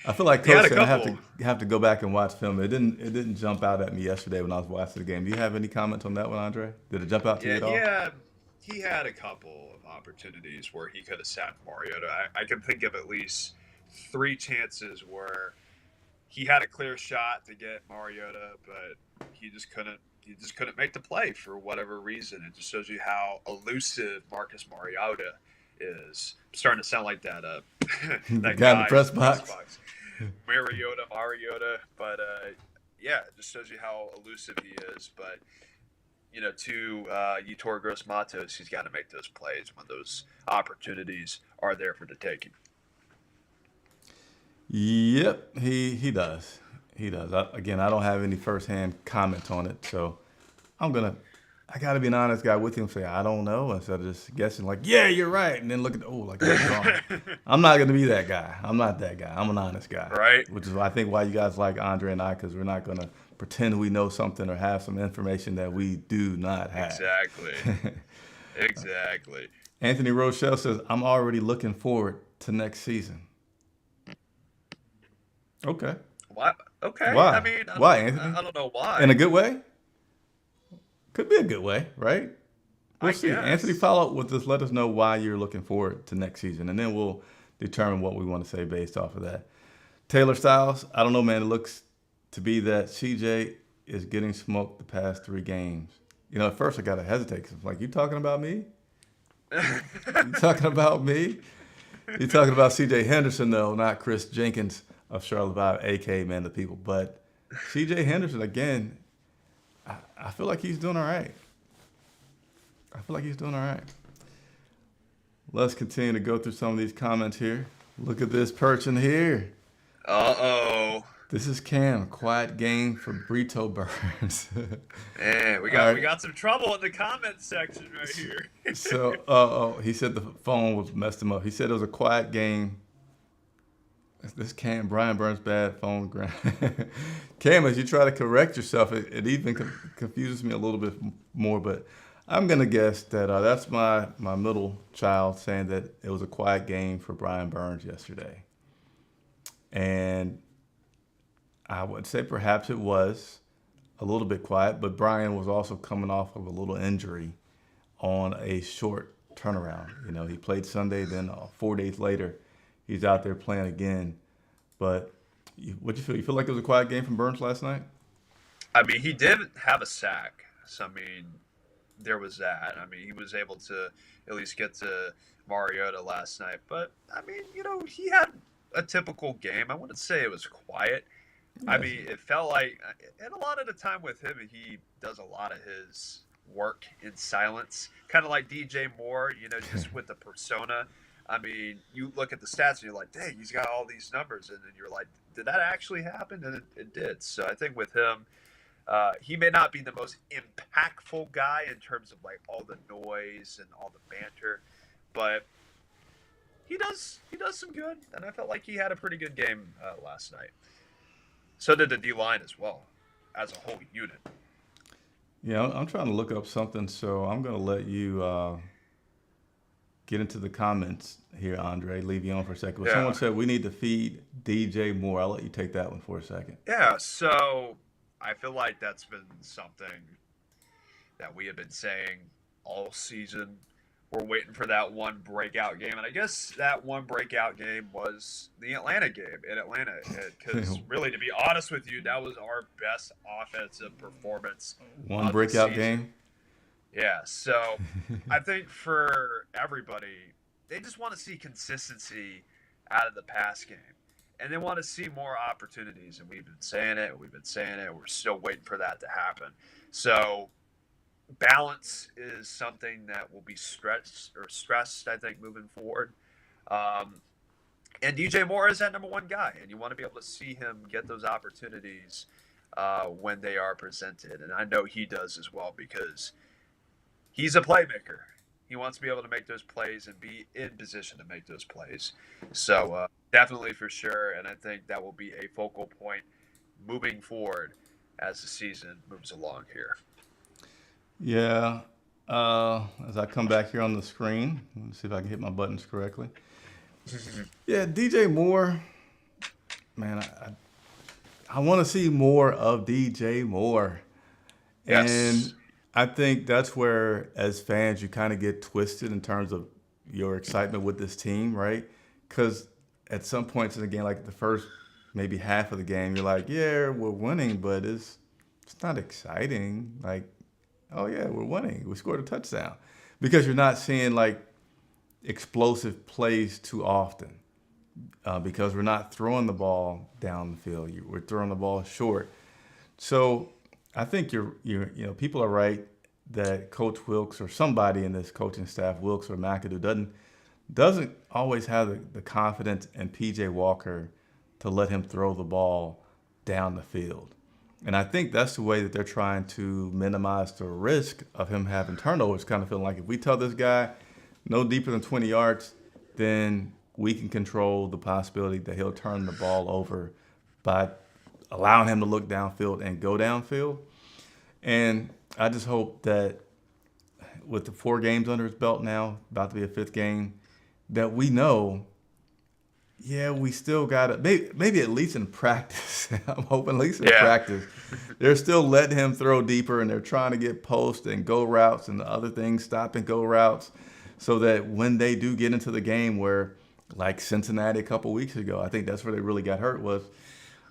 I feel like He had Coach a said I couple. have to go back and watch film. It didn't jump out at me yesterday when I was watching the game. Do you have any comments on that one, Andre? Did it jump out to you Yeah, at all? he had a couple of opportunities where he could have sacked Mariota. I can think of at least three chances where he had a clear shot to get Mariota, but he just couldn't. He just couldn't make the play for whatever reason. It just shows you how elusive Marcus Mariota is. I'm starting to sound like that The that guy in the guy in press the press box. box. Mariota. But yeah, it just shows you how elusive he is. But to Yetur Gross Matos, he's got to make those plays when those opportunities are there for the taking. Yep, he does. He does. Again, I don't have any firsthand comment on it, so I got to be an honest guy with you and say I don't know instead of just guessing like, yeah, you're right, and then look at like that's wrong. I'm not gonna be that guy. I'm not that guy. I'm an honest guy, Right. which is I think why you guys like Andre and I, because we're not gonna pretend we know something or have some information that we do not have. Exactly. Exactly. Anthony Rochelle says, I'm already looking forward to next season. Okay. Why? Okay. Why? I mean, Why, Anthony? I don't know why. In a good way? Could be a good way, right? We'll see. guess. Anthony, follow up with us. Let us know why you're looking forward to next season, and then we'll determine what we want to say based off of that. Taylor Styles, I don't know, man. It looks to be that CJ is getting smoked the past 3 games. At first I got to hesitate because I'm like, you talking about me? You talking about me? You're talking about CJ Henderson, though, not Chris Jenkins of Charlotte Vibe, a.k.a. Man of the People. But CJ Henderson, again, I feel like he's doing all right. Let's continue to go through some of these comments here. Look at this person here. Uh-oh. This is Cam. Quiet game for Brito Burns. Man, we got some trouble in the comment section right here. So, he said the phone was messed him up. He said it was a quiet game. This Cam, Brian Burns, bad phone. Cam, as you try to correct yourself, it even confuses me a little bit more. But I'm gonna guess that that's my middle child saying that it was a quiet game for Brian Burns yesterday, and I would say perhaps it was a little bit quiet. But Brian was also coming off of a little injury on a short turnaround. He played Sunday, then 4 days later, he's out there playing again. But what'd you feel? You feel like it was a quiet game from Burns last night? I mean, he did have a sack. So, I mean, there was that. I mean, he was able to at least get to Mariota last night. But, I mean, he had a typical game. I wouldn't say it was quiet. Yes. I mean, it felt like, and a lot of the time with him, he does a lot of his work in silence. Kind of like DJ Moore, just with the persona. I mean, you look at the stats and you're like, dang, he's got all these numbers. And then you're like, did that actually happen? And it did. So I think with him, he may not be the most impactful guy in terms of like all the noise and all the banter, but he does some good. And I felt like he had a pretty good game last night. So did the D-line as well, as a whole unit. Yeah, I'm trying to look up something, so I'm going to let you get into the comments here, Andre. Leave you on for a second. But someone said we need to feed DJ more. I'll let you take that one for a second. Yeah, so I feel like that's been something that we have been saying all season. We're waiting for that one breakout game. And I guess that one breakout game was the Atlanta game in Atlanta. Because really, to be honest with you, that was our best offensive performance. One breakout game? Yeah, so I think for everybody, they just want to see consistency out of the pass game. And they want to see more opportunities. And we've been saying it. We're still waiting for that to happen. So balance is something that will be stressed, I think, moving forward. And DJ Moore is that number one guy. And you want to be able to see him get those opportunities when they are presented. And I know he does as well because he's a playmaker. He wants to be able to make those plays and be in position to make those plays. So definitely for sure. And I think that will be a focal point moving forward as the season moves along here. Yeah. As I come back here on the screen, let's see if I can hit my buttons correctly. Yeah, DJ Moore, man, I want to see more of DJ Moore. Yes. And I think that's where, as fans, you kind of get twisted in terms of your excitement with this team, right? Because at some points in the game, like the first maybe half of the game, you're like, yeah, we're winning, but it's not exciting. Like, oh, yeah, we're winning. We scored a touchdown. Because you're not seeing, like, explosive plays too often. because we're not throwing the ball down the field. We're throwing the ball short. So I think people are right that Coach Wilkes or somebody in this coaching staff, Wilkes or McAdoo, doesn't always have the confidence in PJ Walker to let him throw the ball down the field. And I think that's the way that they're trying to minimize the risk of him having turnovers, kind of feeling like if we tell this guy no deeper than 20 yards, then we can control the possibility that he'll turn the ball over by allowing him to look downfield and go downfield. And I just hope that with the 4 games under his belt now, about to be a 5th game, that we know, we still got to, maybe at least in practice, I'm hoping at least in practice, they're still letting him throw deeper and they're trying to get post and go routes and the other things, stop and go routes, so that when they do get into the game where, like Cincinnati a couple weeks ago, I think that's where they really got hurt was,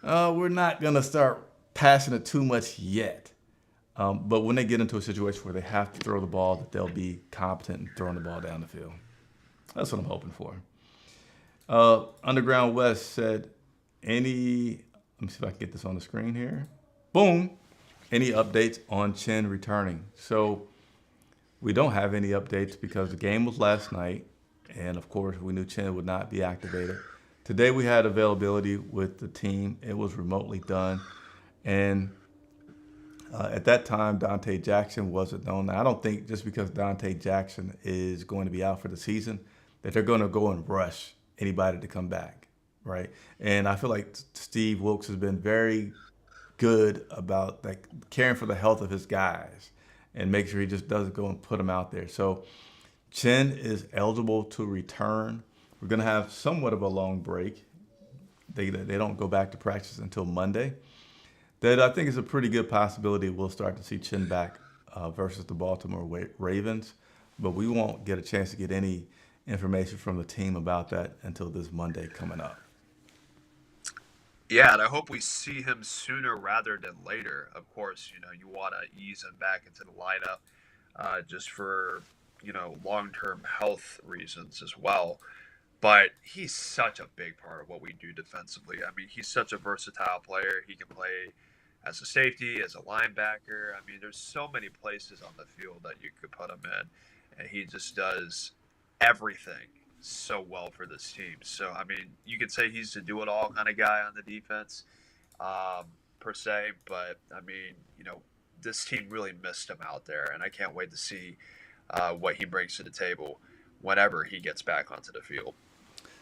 we're not going to start passing it too much yet. But when they get into a situation where they have to throw the ball, that they'll be competent in throwing the ball down the field. That's what I'm hoping for. Underground West said, let me see if I can get this on the screen here. Boom. Any updates on Chin returning? So we don't have any updates because the game was last night. And, of course, we knew Chin would not be activated. Today we had availability with the team. It was remotely done. And at that time, Dante Jackson wasn't known. Now, I don't think just because Dante Jackson is going to be out for the season that they're going to go and rush anybody to come back, right? And I feel like Steve Wilkes has been very good about caring for the health of his guys and make sure he just doesn't go and put them out there. So Chin is eligible to return. We're going to have somewhat of a long break. They don't go back to practice until Monday. That I think is a pretty good possibility we'll start to see Chin back versus the Baltimore Ravens. But we won't get a chance to get any information from the team about that until this Monday coming up. Yeah, and I hope we see him sooner rather than later. Of course, you want to ease him back into the lineup just for, long-term health reasons as well. But he's such a big part of what we do defensively. I mean, he's such a versatile player. He can play as a safety, as a linebacker. I mean, there's so many places on the field that you could put him in. And he just does everything so well for this team. So, I mean, you could say he's a do-it-all kind of guy on the defense, per se. But, I mean, this team really missed him out there. And I can't wait to see what he brings to the table whenever he gets back onto the field.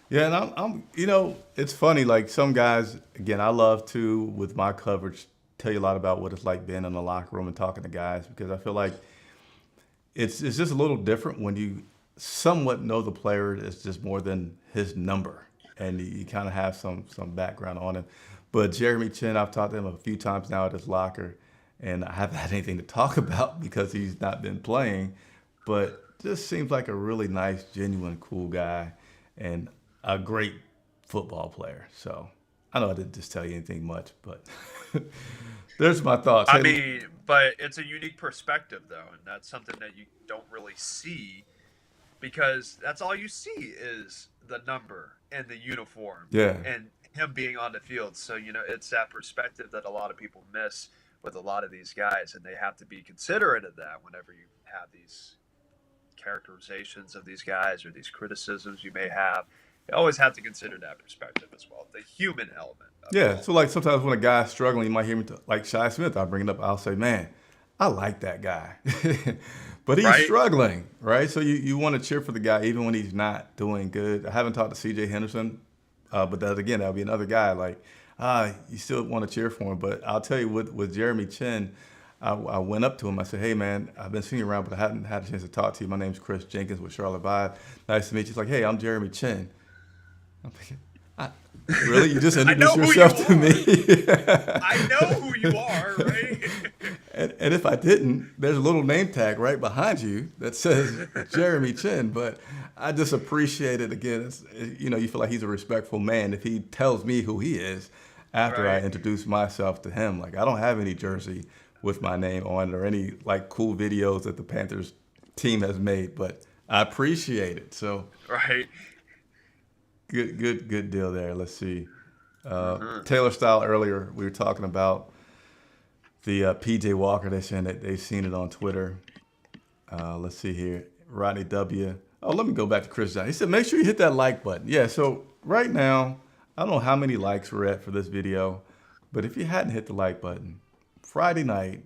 Yeah, and I'm it's funny, like some guys, again, I love to, with my coverage, tell you a lot about what it's like being in the locker room and talking to guys, because I feel like it's just a little different when you somewhat know the player is just more than his number, and you kind of have some background on him. But Jeremy Chin, I've talked to him a few times now at his locker, and I haven't had anything to talk about because he's not been playing, but just seems like a really nice, genuine, cool guy, and a great football player. So I know I didn't just tell you anything much, but there's my thoughts. I mean, but it's a unique perspective, though, and that's something that you don't really see because that's all you see is the number and the uniform and him being on the field. So, it's that perspective that a lot of people miss with a lot of these guys, and they have to be considerate of that whenever you have these characterizations of these guys or these criticisms you may have. You always have to consider that perspective as well, the human element. Yeah, so like sometimes when a guy's struggling, you might hear me like Shi Smith. I'll bring it up. I'll say, "Man, I like that guy," but he's struggling, right? So you want to cheer for the guy even when he's not doing good. I haven't talked to C.J. Henderson, but that'll be another guy. Like, you still want to cheer for him. But I'll tell you, with Jeremy Chin, I went up to him. I said, "Hey, man, I've been seeing you around, but I hadn't had a chance to talk to you. My name's Chris Jenkins with Charlotte Vibe. Nice to meet you." He's like, "Hey, I'm Jeremy Chin." I'm thinking, really? You just introduced yourself to me? I know who you are, right? and if I didn't, there's a little name tag right behind you that says Jeremy Chin. But I just appreciate it. Again, you feel like he's a respectful man if he tells me who he is after I introduce myself to him. Like, I don't have any jersey with my name on it or any like cool videos that the Panthers team has made, but I appreciate it. So right. Good deal there. Let's see. Hmm. Taylor Style earlier, we were talking about the PJ Walker. They're saying that they've seen it on Twitter. Let's see here. Rodney W. Oh, let me go back to Chris John. He said, make sure you hit that like button. Yeah, so right now, I don't know how many likes we're at for this video, but if you hadn't hit the like button, Friday night,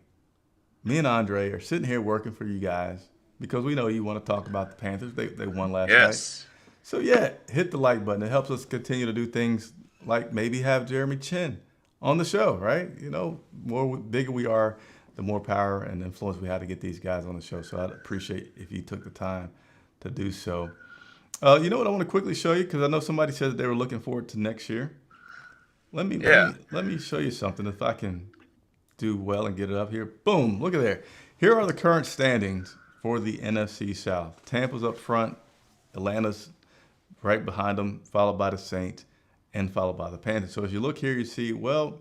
me and Andre are sitting here working for you guys because we know you want to talk about the Panthers. They won last night. Yes. So yeah, hit the like button. It helps us continue to do things like maybe have Jeremy Chin on the show, right? You know, more bigger we are, the more power and influence we have to get these guys on the show. So I'd appreciate if you took the time to do so. You know what I want to quickly show you because I know somebody said that they were looking forward to next year. Let me Yeah. let me show you something if I can do well and get it up here. Boom! Look at there. Here are the current standings for the NFC South. Tampa's up front, Atlanta's right behind them, followed by the Saints, and followed by the Panthers. So as you look here, you see, well,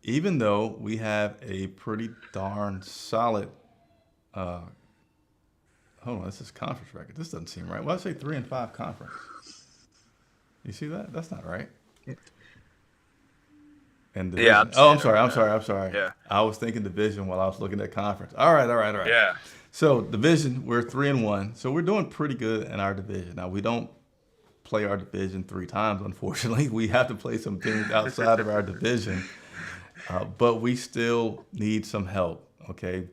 even though we have a pretty darn solid, hold on, this is conference record. This doesn't seem right. Well, I say 3-5 conference. You see that? That's not right. And division. Yeah. I'm Oh, I'm seeing it sorry. right I'm sorry. now. Yeah. I was thinking division while I was looking at conference. All right. Yeah. So division, we're 3-1. So we're doing pretty good in our division. Now we don't play our division 3 times, unfortunately. We have to play some teams outside of our division, but we still need some help. Okay,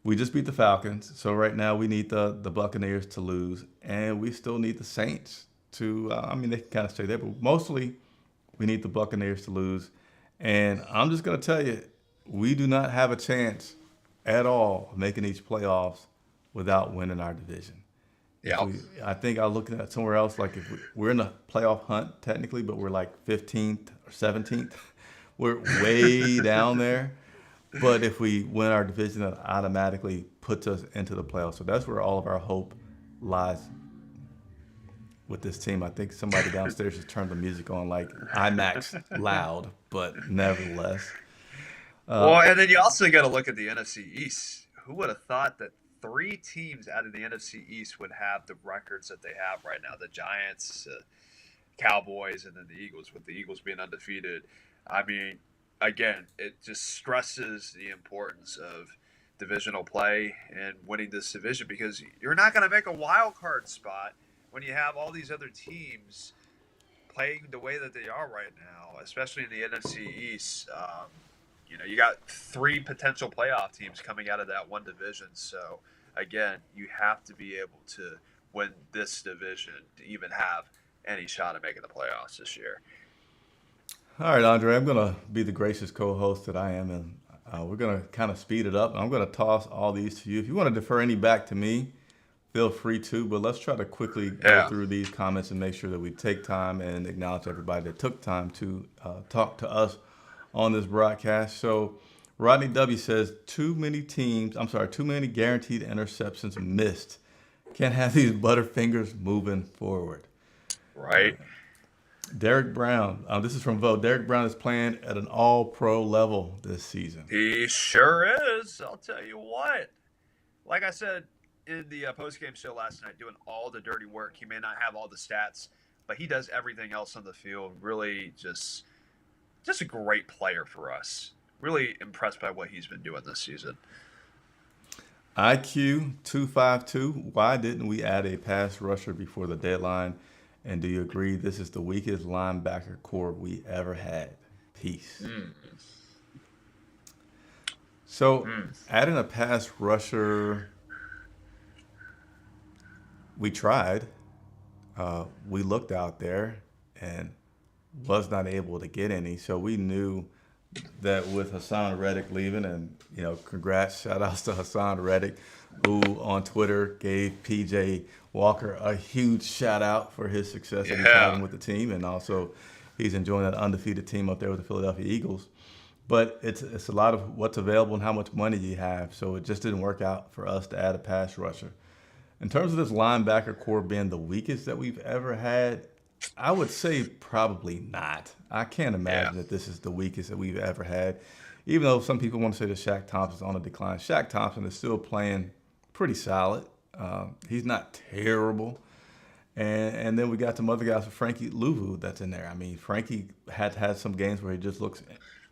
we just beat the Falcons, so right now we need the Buccaneers to lose, and we still need the Saints to. I mean, they can kind of stay there, but mostly we need the Buccaneers to lose. And I'm just gonna tell you, we do not have a chance at all of making these playoffs without winning our division. Yeah. I think I looked at somewhere else, like if we're in the playoff hunt technically, but we're like 15th or 17th. We're way down there. But if we win our division, that automatically puts us into the playoffs. So that's where all of our hope lies with this team. I think somebody downstairs just turned the music on like IMAX loud, but nevertheless. Well, and then you also got to look at the NFC East. Who would have thought that 3 teams out of the NFC East would have the records that they have right now? The Giants, Cowboys, and then the Eagles, with the Eagles being undefeated. I mean, again, it just stresses the importance of divisional play and winning this division because you're not going to make a wild card spot when you have all these other teams playing the way that they are right now, especially in the NFC East. You got 3 potential playoff teams coming out of that one division. So, again, you have to be able to win this division to even have any shot at making the playoffs this year. All right, Andre, I'm going to be the gracious co-host that I am, and we're going to kind of speed it up. I'm going to toss all these to you. If you want to defer any back to me, feel free to, but let's try to quickly go through these comments and make sure that we take time and acknowledge everybody that took time to talk to us on this broadcast. So Rodney W says, too many guaranteed interceptions missed. Can't have these butterfingers moving forward. Right. Derek Brown, this is from Vogue. Derek Brown is playing at an all-pro level this season. He sure is. I'll tell you what. Like I said in the post-game show last night, doing all the dirty work. He may not have all the stats, but he does everything else on the field. Really just a great player for us. Really impressed by what he's been doing this season. IQ 252, why didn't we add a pass rusher before the deadline? And do you agree this is the weakest linebacker core we ever had? Peace. So adding a pass rusher, we tried. We looked out there and was not able to get any. So we knew that with Hassan Reddick leaving, and congrats, shout outs to Hassan Reddick, who on Twitter gave PJ Walker a huge shout out for his success that he's having with the team, and also he's enjoying that undefeated team up there with the Philadelphia Eagles. But it's a lot of what's available and how much money you have, so it just didn't work out for us to add a pass rusher. In terms of this linebacker core being the weakest that we've ever had, I would say probably not. I can't imagine that this is the weakest that we've ever had. Even though some people want to say that Shaq Thompson's on a decline. Shaq Thompson is still playing pretty solid. He's not terrible. And then we got some other guys with Frankie Louvu that's in there. I mean, Frankie had some games where he just looks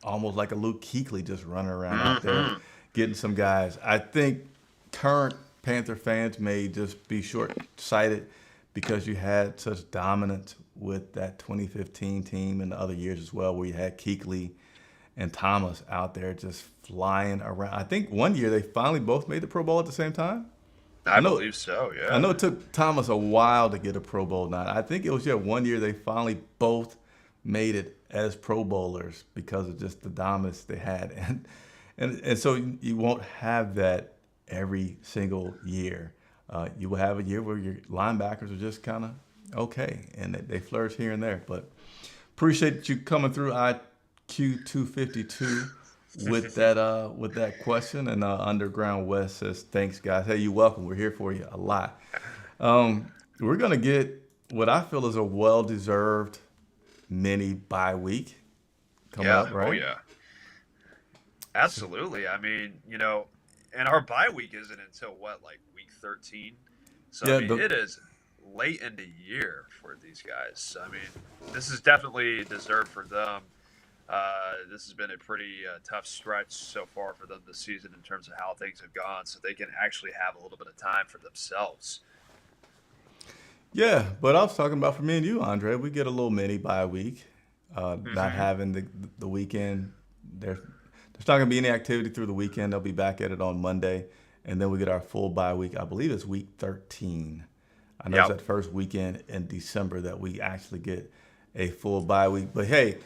almost like a Luke Kuechly just running around out there, Mm-hmm. getting some guys. I think current Panther fans may just be short-sighted because you had such dominance with that 2015 team and the other years as well, where you had Kuechly and Thomas out there just flying around. I think one year they finally both made the Pro Bowl at the same time. I I know believe so. I Yeah. know it took Thomas a while to get a Pro Bowl nod. I think it was one year they finally both made it as Pro Bowlers because of just the dominance they had, and so you won't have that every single year. You will have a year where your linebackers are just kind of okay, and they flourish here and there. But appreciate you coming through IQ 252 with that question. And Underground West says, "Thanks, guys. Hey, you're welcome. We're here for you a lot." We're gonna get what I feel is a well-deserved mini bye week coming Yeah. up, Oh, right? yeah. Absolutely. I mean, and our bye week isn't until what, like week 13? So, I Yeah, mean, it is late in the year for these guys. I mean, this is definitely deserved for them. This has been a pretty tough stretch so far for them this season in terms of how things have gone, so they can actually have a little bit of time for themselves. yeah. But I was talking about for me and you, Andre. We get a little mini bye week, not Hmm. having the weekend. There's not gonna be any activity through the weekend. They'll be back at it on Monday, and then we get our full bye week. I believe it's week 13. I know it's Yep. that first weekend in December that we actually get a full bye week. But hey,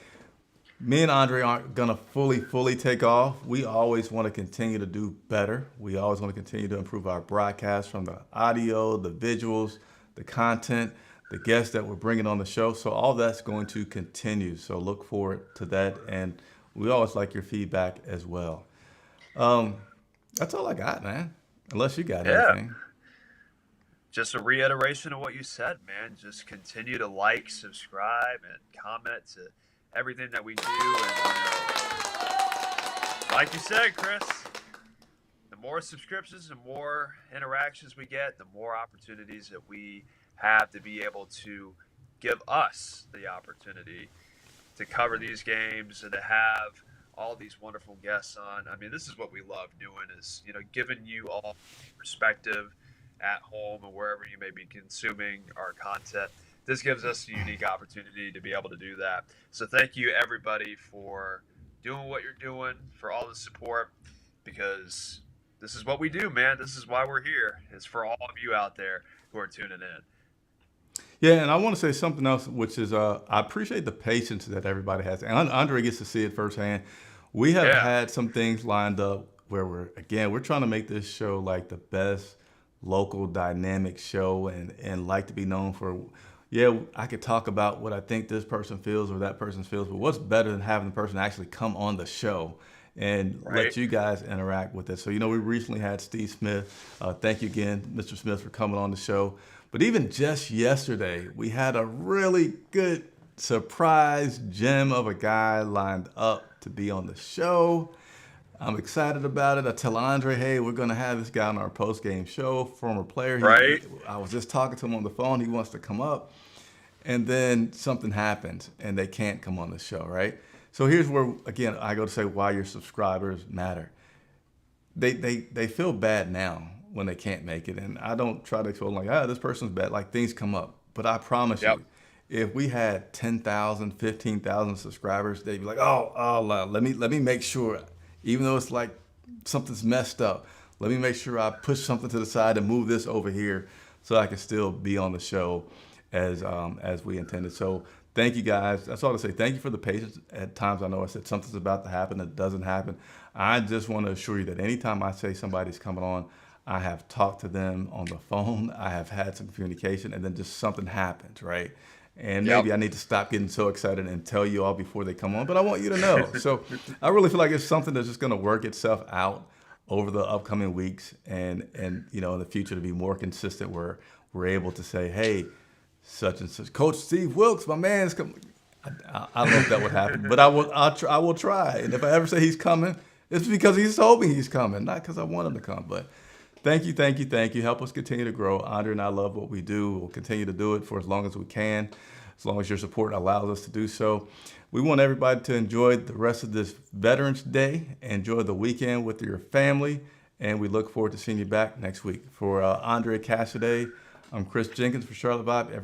me and Andre aren't gonna fully take off. We always want to continue to do better. We always want to continue to improve our broadcast, from the audio, the visuals, the content, the guests that we're bringing on the show. So all that's going to continue. So look forward to that, and we always like your feedback as well. Um, that's all I got, man. Unless you got Yeah. anything. Just a reiteration of what you said, man. Just continue to like, subscribe, and comment to everything that we do. And, like you said, Chris, the more subscriptions and more interactions we get, the more opportunities that we have to be able to give us the opportunity to cover these games and to have all these wonderful guests on. I mean, this is what we love doing, is, giving you all perspective at home and wherever you may be consuming our content. This gives us a unique opportunity to be able to do that. So thank you, everybody, for doing what you're doing, for all the support, because this is what we do, man. This is why we're here. It's for all of you out there who are tuning in. Yeah, and I want to say something else, which is I appreciate the patience that everybody has. And Andre gets to see it firsthand. We have Yeah. had some things lined up where we're trying to make this show like the best local dynamic show, and like to be known for, yeah, I could talk about what I think this person feels or that person feels, but what's better than having the person actually come on the show and let Right? you guys interact with it. So, we recently had Steve Smith. Thank you again, Mr. Smith, for coming on the show. But even just yesterday, we had a really good surprise gem of a guy lined up to be on the show. I'm excited about it. I tell Andre, hey, we're going to have this guy on our post-game show, former player. Right? I was just talking to him on the phone. He wants to come up. And then something happens, and they can't come on the show, right? So here's where, again, I go to say why your subscribers matter. They feel bad now when they can't make it, and I don't try to explain like, this person's bad. Like, things come up, but I promise Yep. you, if we had 10,000, 15,000 subscribers, they'd be like, let me make sure, even though it's like something's messed up, let me make sure I push something to the side and move this over here so I can still be on the show as we intended. So thank you guys. That's all to say. Thank you for the patience. At times I know I said something's about to happen, it doesn't happen. I just want to assure you that anytime I say somebody's coming on, I have talked to them on the phone, I have had some communication, and then just something happens, right? And Yep. maybe I need to stop getting so excited and tell you all before they come on, but I want you to know. So I really feel like it's something that's just going to work itself out over the upcoming weeks, and in the future, to be more consistent, where we're able to say, hey, such and such, Coach Steve Wilkes, my man's coming. I don't know if that would happen, but I will try. And if I ever say he's coming, it's because he's told me he's coming, not because I want him to come. But Thank you, thank you, thank you. Help us continue to grow. Andre and I love what we do. We'll continue to do it for as long as we can, as long as your support allows us to do so. We want everybody to enjoy the rest of this Veterans Day, enjoy the weekend with your family, and we look forward to seeing you back next week. For Andre Cassidy, I'm Chris Jenkins for Charlotte Vibe.